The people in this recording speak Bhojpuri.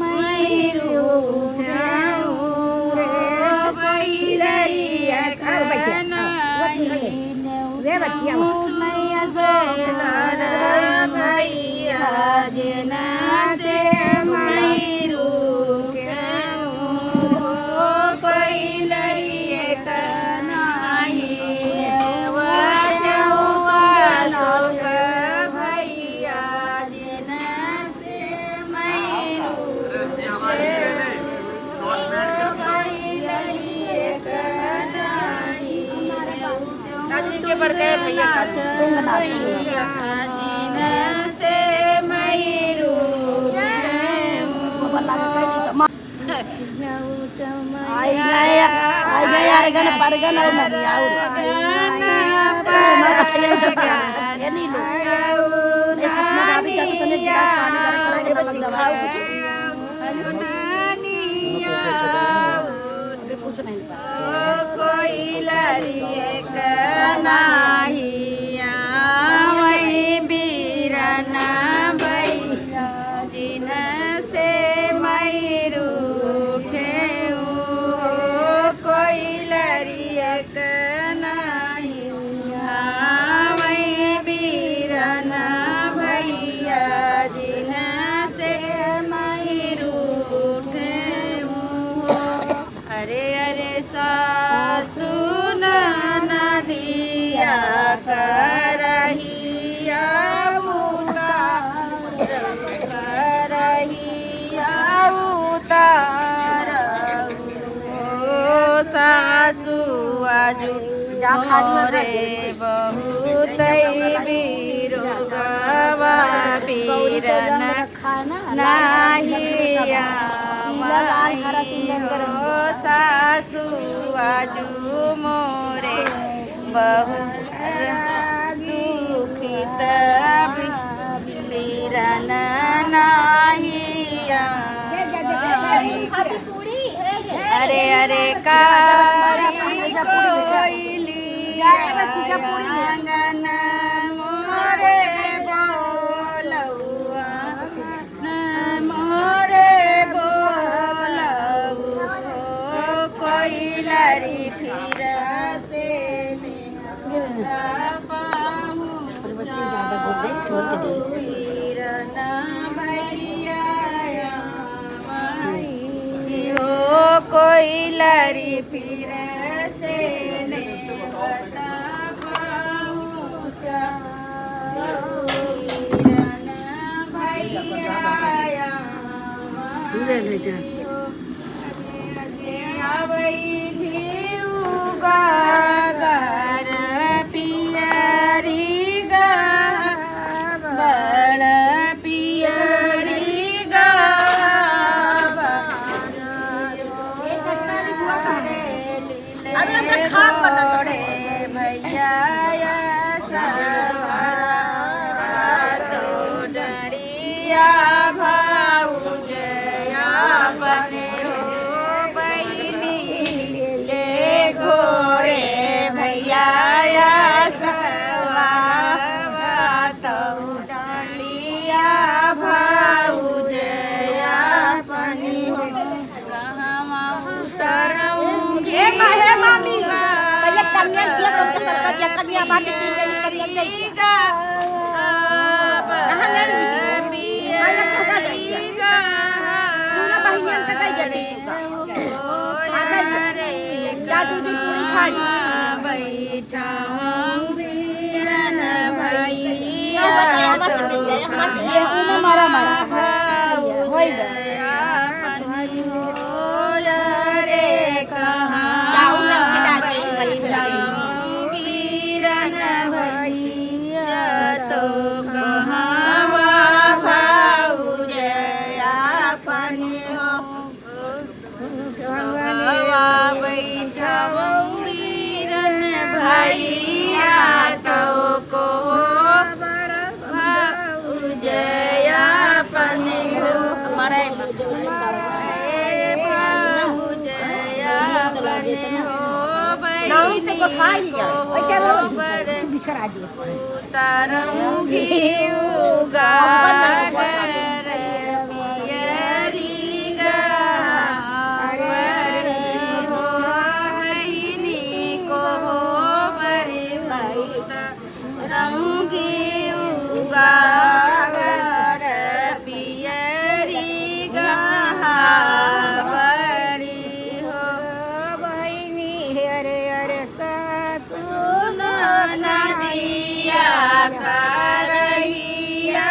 मैरू बैलैया कनाही मैया सोकर भैया जना से मैरू बैलैया कनाही वजहुआ सोकर भैया जना से मैरू के बढ़ गए भैया जिन से मैरू यार गन पर गन और नहीं आउर ये नहीं लो ये सपना भाभी का तो तने गिलास पानी कर के बच्ची खाओ कुछ नहीं कोई लरिए कनाहिया वही बीरना भैया जिन से मैरू कोई लरिए कनाहिया वही बीरना भैया जिन से मैरू अरे अरे सासू नदिया करहिया उतार सासू आजू मोरे बहुत बीरुगवा बीरन नाहिया सासू आजू मोरे बहु दुखित बीरन नाहिया अरे अरे कारी कोइली आंगन मोरे बोलौआ मोरे कोई लरी फिर से बच्चे ज्यादा बोल दे छोड़ के दे हो कोई लरी फिर से ले जा गर पियरी गा बड़ पियरी गा भैया सवरा तो डरिया भाऊजया बने हो बहिनी ले घोड़े भैया सवरा तो डरिया भाऊजया बने हो कहाँ उतरूंगी बैठा बीरन भैया मारा मारा रे कहाँ बीरन भैया तो कहाँ भाऊजया पानी हो सभवा बैठा बीरन भैया तो को भाऊजया पानी हो मरे भाऊजया पानी हो उतारूंगी उगा कर पियरी रंगी उगार पियरी गहावरी हो बहिनी अरे अरे सुन नदिया करहिया